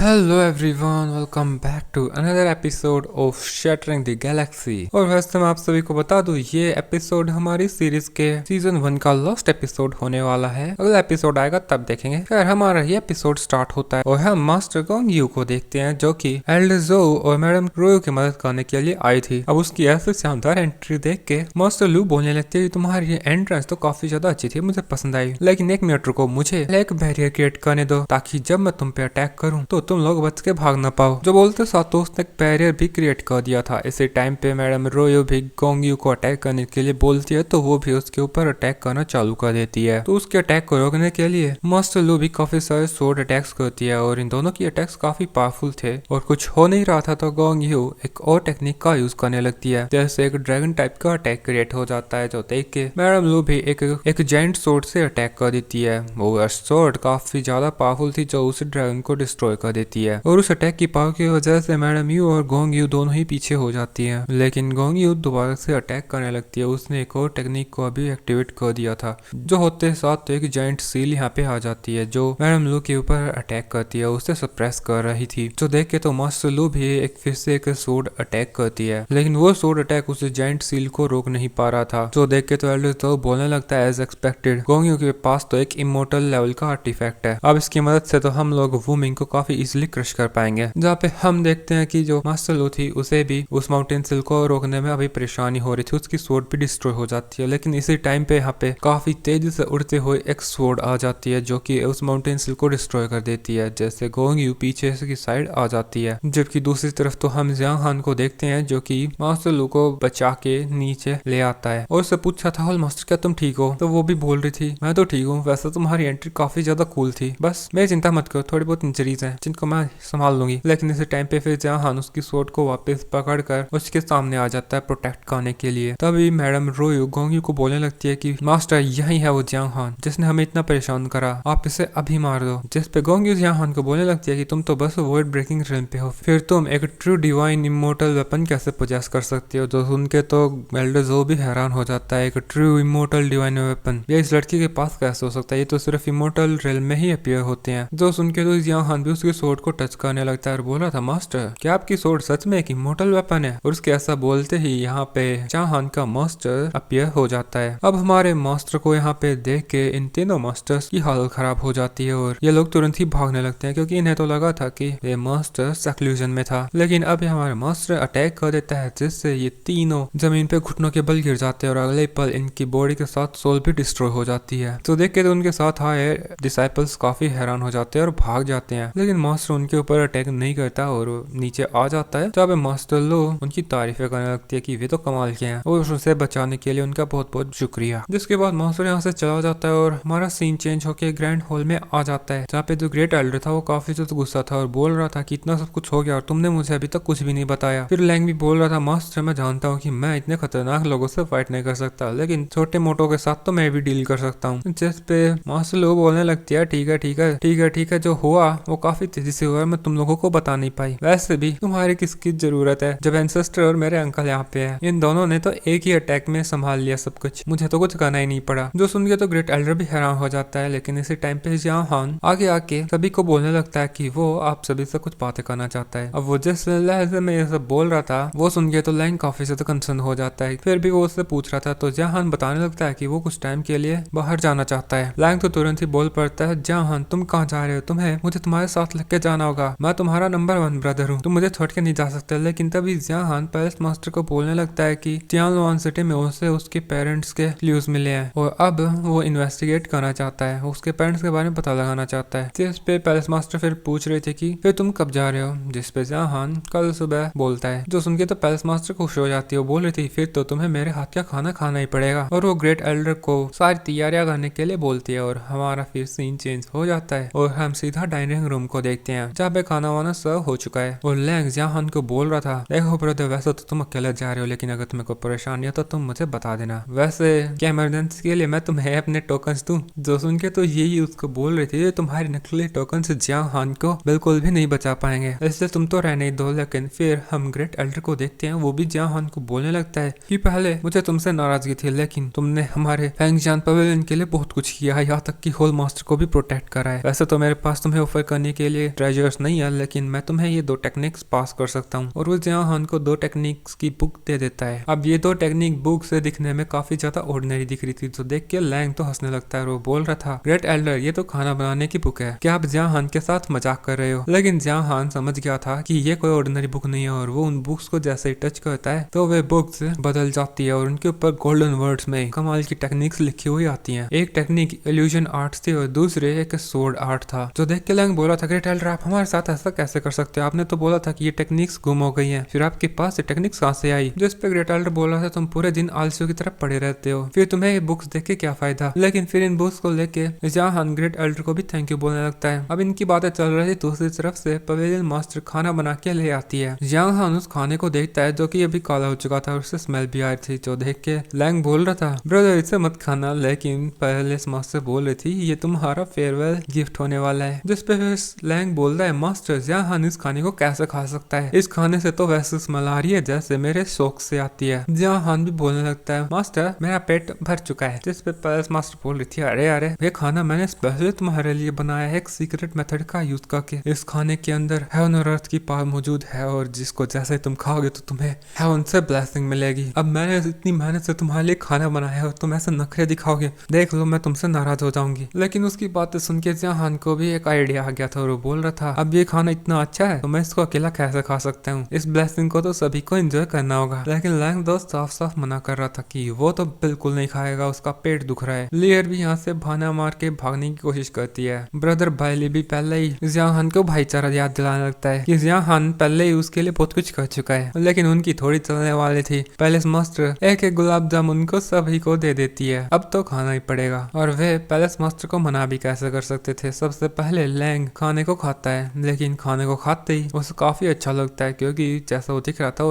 Hello everyone, welcome back to another episode of Shattering the Galaxy। और वैसे मैं आप सभी को बता दूं ये एपिसोड हमारी सीरीज के सीजन 1 का लास्ट एपिसोड होने वाला है। अगला एपिसोड आएगा तब देखेंगे। खैर हमारा ये एपिसोड स्टार्ट होता है और हम मास्टर गोंग यू को देखते हैं जो कि एल्डर जो और मैडम रोयो की मदद करने के लिए आई थी। अब उसकी ऐसी शानदार एंट्री देख के मास्टर लू बोलने लगती है तुम्हारी ये एंट्रेंस तो काफी ज्यादा अच्छी थी, मुझे पसंद आई, लेकिन 1 मिनट रुको, मुझे एक बैरियर क्रिएट करने दो ताकि जब मैं तुम पे अटैक करूँ तो तुम लोग बच के भाग ना पाओ। जो बोलते साथ तो उसने एक बैरियर भी क्रिएट कर दिया था। इसी टाइम पे मैडम रोयो भी गोंग यू को अटैक करने के लिए बोलती है तो वो भी उसके ऊपर अटैक करना चालू कर देती है। तो उसके अटैक को रोकने के लिए मास्टर लू भी काफी सारे स्वॉर्ड अटैक्स करती है और इन दोनों की अटैक्स काफी पावरफुल थे और कुछ हो नहीं रहा था तो गोंग यू एक और टेक्निक का यूज करने लगती है, जैसे एक ड्रैगन टाइप का अटैक क्रिएट हो जाता है जो देख के मैडम लू भी एक जायंट स्वॉर्ड से अटैक कर देती है। वो स्वॉर्ड काफी ज्यादा पावरफुल थी जो उस ड्रैगन को डिस्ट्रॉय कर देती है और उस अटैक की पावर की वजह से मैडम यू और गोंग यू दोनों ही पीछे हो जाती है। लेकिन गोंग यू दोबारा से अटैक करने लगती है। उसने एक और टेक्निक को अभी एक्टिवेट कर दिया था जो होते साथ एक जायंट सील यहाँ पे आ जाती है जो मैडम लू के ऊपर अटैक करती है, उसे सप्रेस कर रही थी। जो देख के तो मास्टर लू भी फिर से एक स्वॉर्ड अटैक करती है, लेकिन वो स्वॉर्ड अटैक उस जायंट सील को रोक नहीं पा रहा था। जो देख के तो एल्डर तो बोलने लगता है एज एक्सपेक्टेड गोंग यू के पास तो एक इमोर्टल लेवल का आर्टिफैक्ट है, अब इसकी मदद से तो हम लोग वूमिंग को काफी इजिली क्रश कर पाएंगे। जहाँ पे हम देखते हैं कि जो मास्टर लू थी उसे भी उस माउंटेन सिल को रोकने में अभी परेशानी हो रही थी, उसकी स्वॉर्ड भी डिस्ट्रॉय हो जाती है। लेकिन इसी टाइम पे यहाँ पे काफी तेजी से उड़ते हुए एक स्वॉर्ड आ जाती है जो कि उस माउंटेन सिल को डिस्ट्रॉय कर देती है, जैसे गोंग यू पीछे की साइड आ जाती है। जबकि दूसरी तरफ तो हम जियांग हान को देखते हैं जो कि मास्टर लू को बचा के नीचे ले आता है और उससे पूछा था होल मास्टर क्या तुम ठीक हो, तो वो भी बोल रही थी मैं तो ठीक हूँ, वैसे तुम्हारी एंट्री काफी ज्यादा कूल थी, बस मेरी चिंता मत करो, थोड़ी बहुत इंजरीज हैं जिनको मैं संभाल लूंगी। लेकिन इसी टाइम पे फिर जहां उसकी स्वॉर्ड को वापस पकड़कर उसके सामने आ जाता है प्रोटेक्ट करने के लिए। तभी मैडम रोयो गोंग यू को बोलने लगती है कि मास्टर यही है वो जियांग हान जिसने हमें इतना परेशान करा, आप इसे अभी मार दो। जिस पे गोंग यू जियांग हान को बोलने लगती है कि तुम तो बस वॉइड ब्रेकिंग रिल्म पे हो, फिर तुम एक ट्रू डिवाइन इमोर्टल वेपन कैसे पोजेस कर सकती हो। जो सुन के तो एल्डर जो भी हैरान हो जाता है, एक ट्रू इमोर्टल डिवाइन वेपन ये इस लड़की के पास कैसे हो सकता है, ये तो सिर्फ इमोर्टल रिल्म में ही अपीयर होते हैं। जो सुन के तो जियांग हान भी उसकी स्वॉर्ड को टच करने लगता है और बोल रहा था मास्टर क्या आपकी स्वॉर्ड सच में एक इमोर्टल वेपन है, और उसके ऐसा बोलते ही यहाँ पे जियांग हान का मास्टर अपीयर हो जाता है। अब हमारे मास्टर को यहाँ पे देख के इन तीनों मास्टर्स की हालत खराब हो जाती है और ये लोग तुरंत ही भागने लगते हैं क्योंकि इन्हें तो लगा था कि ये मास्टर सेक्लूजन में था। लेकिन अब हमारे मास्टर अटैक कर देता है जिससे ये तीनों जमीन पे घुटनों के बल गिर जाते हैं और अगले पल इनकी बॉडी के साथ सोल भी डिस्ट्रॉय हो जाती है। तो देख के तो उनके साथ आए डिसाइपल्स काफी हैरान हो जाते हैं और भाग जाते हैं, लेकिन मास्टर उनके ऊपर अटैक नहीं करता और नीचे आ जाता है। जब मास्टर लो उनकी तारीफें करने लगती है कि वे तो कमाल के हैं और उसे बचाने के लिए उनका बहुत बहुत शुक्रिया। जिसके बाद मास्टर यहाँ से चला जाता है और हमारा सीन चेंज होकर ग्रैंड हॉल में आ जाता है जहाँ पे जो ग्रेट एल्डर था वो काफी ज्यादा गुस्सा था और बोल रहा था कि इतना सब कुछ हो गया और तुमने मुझे अभी तक कुछ भी नहीं बताया। फिर लैंग भी बोल रहा था मास्टर मैं जानता हूँ कि मैं इतने खतरनाक लोगों से फाइट नहीं कर सकता, लेकिन छोटे मोटों के साथ तो मैं भी डील कर सकता हूँ। जिस पे मास्टर लोग बोलने लगती है ठीक है ठीक है ठीक है ठीक है, जो हुआ वो काफी तेजी से हुआ, मैं तुम लोगों को बता नहीं पाई, वैसे भी तुम्हारी किसकी जरूरत है जब एंसेस्टर और मेरे अंकल यहाँ पे हैं। इन दोनों ने तो एक ही अटैक में संभाल लिया सब कुछ, मुझे तो कुछ करना ही नहीं पड़ा। जो सुन के तो ग्रेट एल्डर भी हैरान हो जाता है, लेकिन इसी टाइम पे जियांग हान आगे आके सभी को बोलने लगता है कि वो आप सभी से कुछ बातें करना चाहता है। अब वो जिस लहजे में ये सब बोल रहा था वो सुन के तो लैंग काफी ज्यादा कंसर्न हो जाता है, फिर भी वो उससे पूछ रहा था तो जियांग हान बताने लगता है कि वो कुछ टाइम के लिए बाहर जाना चाहता है। लैंग तो तुरंत ही बोल पड़ता है जियांग हान तुम कहाँ जा रहे हो, तुम्हें मुझे तुम्हारे साथ लेके जाना होगा, मैं तुम्हारा नंबर 1 ब्रदर हूँ, तुम मुझे छोड़ के नहीं जा सकते। लेकिन तभी जियांग हान पैलेस मास्टर को बोलने लगता है कि तियानलुआन सिटी में उसे उसके पेरेंट्स के क्लूज मिले हैं और अब वो इन्वेस्टिगेट करना चाहता है, उसके पेरेंट्स के बारे में पता लगाना चाहता है। जिस पे पैलेस मास्टर फिर पूछ रहे थे कि फिर तुम कब जा रहे हो, जिस पे जियांग हान कल सुबह बोलता है। जो सुन के तो पैलेस मास्टर खुश हो जाती है, वो बोल रही थी फिर तो तुम्हें मेरे हाथ का खाना खाना ही पड़ेगा, और वो ग्रेट एल्डर को सारी तैयारियां करने के लिए बोलती है। और हमारा फिर सीन चेंज हो जाता है और हम सीधा डाइनिंग रूम को देखते हैं जहाँ पे खाना वाना सर्व हो चुका है और लैंग जियांग हान को बोल रहा था देखो ब्रदर वैसे तो तुम अकेले जा रहे हो, लेकिन अगर तुम्हें कोई परेशानी हो तो तुम मुझे बता देना, वैसे क्या इमरजेंसी के लिए मैं तुम्हें अपने टोकन्स दूं। जो सुन के तो यही उसको बोल रही थी तुम्हारी नकली टोकन से जियांग हान को बिल्कुल भी नहीं बचा पाएंगे, इसलिए तुम तो रहने ही दो। लेकिन फिर हम ग्रेट एल्डर को देखते हैं, वो भी जियांग हान को बोलने लगता है कि पहले मुझे तुमसे नाराजगी थी, लेकिन तुमने हमारे फैंगजान पवेलियन के लिए बहुत कुछ किया है, यहाँ तक कि होल मास्टर को भी प्रोटेक्ट करा है। वैसे तो मेरे पास तुम्हें ऑफर करने के लिए ट्रेजर्स नहीं है, लेकिन मैं तुम्हें ये 2 टेक्निक्स पास कर सकता हूँ। और वो जियां हान को 2 टेक्निक्स की बुक दे देता है। अब ये 2 टेक्निक बुक से दिखने में काफी ज्यादा ऑर्डिनरी दिख रही थी, तो देख के लैंग तो हंसने लगता है और वो बोल रहा था, ग्रेट एल्डर, ये तो खाना बनाने की बुक है, क्या आप जियां हान के साथ मजाक कर रहे हो? लेकिन जियां हान समझ गया था कि ये कोई ऑर्डिनरी बुक नहीं है, और वो उन बुक्स को जैसे ही टच करता है तो वे बुक्स बदल जाती है और उनके ऊपर गोल्डन वर्ड्स में कमाल की टेक्निक्स लिखी हुई आती हैं। एक टेक्निक इल्यूजन आर्ट्स थी और दूसरे एक सोर्ड आर्ट था। जो देख के लैंग बोला था, ग्रेट एल्डर, आप हमारे साथ ऐसा कैसे कर सकते हो? आपने तो बोला था कि ये टेक्निक्स गुम हो गई हैं, फिर आपके पास ये टेक्निक्स कहां से आई? जिस पे ग्रेट एल्डर बोला था, तुम पूरे दिन आलसियों की तरफ पड़े रहते हो, फिर तुम्हें ये बुक्स देख के क्या फायदा? लेकिन फिर इन बुक्स को लेके जियां हान ग्रेट एल्डर को भी थैंक यू बोलने लगता है। अब इनकी बातें चल रही थी, दूसरी तरफ से पवेलियन मास्टर खाना बना के ले आती है। जियां हान उस खाने को देखता है जो कि अभी काला हो चुका था और उससे स्मेल भी आ रही थी। जो देख के लैंग बोल रहा था, ब्रदर इसे मत खाना, लेकिन पहले मास्टर बोल रही थी ये तुम्हारा फेयरवेल गिफ्ट होने वाला है। जिस पे फिर लैंग बोल रहा है, मास्टर जियां हान इस खाने को कैसे खा सकता है? इस खाने से तो वैसे स्मेल आ रही है जैसे मेरे शौक से आती है। जियां हान भी बोलने लगता है, मास्टर मेरा पेट भर चुका है। जिस पे पैलेस मास्टर बोल रही थी, अरे अरे ये खाना मैंने स्पेशली तुम्हारे लिए बनाया है, एक सीक्रेट मेथड का यूज करके। इस खाने के अंदर हेवन और अर्थ की पावर मौजूद है और जिसको जैसे तुम खाओगे तो तुम्हें हेवन से ब्लेसिंग मिलेगी। अब मैंने इतनी मेहनत से तुम्हारे लिए खाना बनाया है और तुम ऐसे नखरे दिखाओगे, देख लो मैं तुमसे नाराज हो जाऊंगी। लेकिन उसकी बातें सुन के जियां हान को भी एक आइडिया आ गया था और वो बोल रहा था, अब ये खाना इतना अच्छा है तो मैं इसको अकेला कैसे खा सकता हूँ? इस ब्लेसिंग को तो सभी को एंजॉय करना होगा। लेकिन लैंग दोस्त साफ साफ मना कर रहा था कि वो तो बिल्कुल नहीं खाएगा, उसका पेट दुख रहा है। लियर भी यहाँ से बहाना मार के भागने की कोशिश करती है। ब्रदर बाइली भी पहले ही जियां हान को भाईचारा याद दिलाने लगता है कि जियां हान पहले ही उसके लिए बहुत कुछ कर चुका है, लेकिन उनकी थोड़ी चलने वाली थी। पैलेस मास्टर एक एक गुलाब जामुन को सभी को दे देती है, अब तो खाना ही पड़ेगा। और वे पैलेस मास्टर को मना भी कैसे कर सकते थे? सबसे पहले लैंग खाने को खाता है, लेकिन खाने को खाते ही उसे काफी अच्छा लगता है, क्योंकि जैसा वो दिख रहा था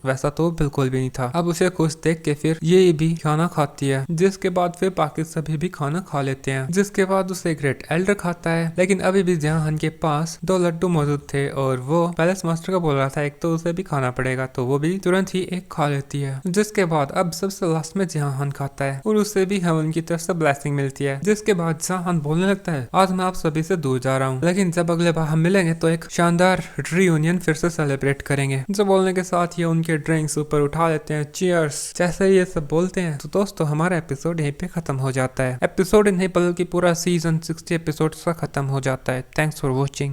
वैसा तो बिल्कुल भी नहीं था। अब उसे खुश देख के फिर ये भी खाना खाती है, जिसके बाद फिर बाकी सभी भी खाना खा लेते हैं। जिसके बाद उसे ग्रेट एल्डर खाता है, लेकिन अभी भी जियां हान के पास 2 लड्डू मौजूद थे और वो पैलेस मास्टर को बोल रहा था एक तो उसे भी खाना पड़ेगा, तो वो भी तुरंत ही एक खा लेती है। जिसके बाद अब सबसे लास्ट में जियां हान खाता है और उससे भी हेवन की तरफ से ब्लेसिंग मिलती है। जिसके बाद जियां हान बोलने लगता है, आज मैं आप सभी से दूर जा रहा हूँ, लेकिन जब अगले बार हम मिलेंगे तो एक शानदार रियूनियन फिर से सेलिब्रेट करेंगे। जो बोलने के साथ ये उनके ड्रिंक्स ऊपर उठा लेते हैं, चीयर्स। जैसे ही ये सब बोलते हैं तो दोस्तों हमारा एपिसोड यहीं पे खत्म हो जाता है। एपिसोड नहीं बल्कि पूरा सीजन 60 एपिसोड का खत्म हो जाता है। Thanks for watching.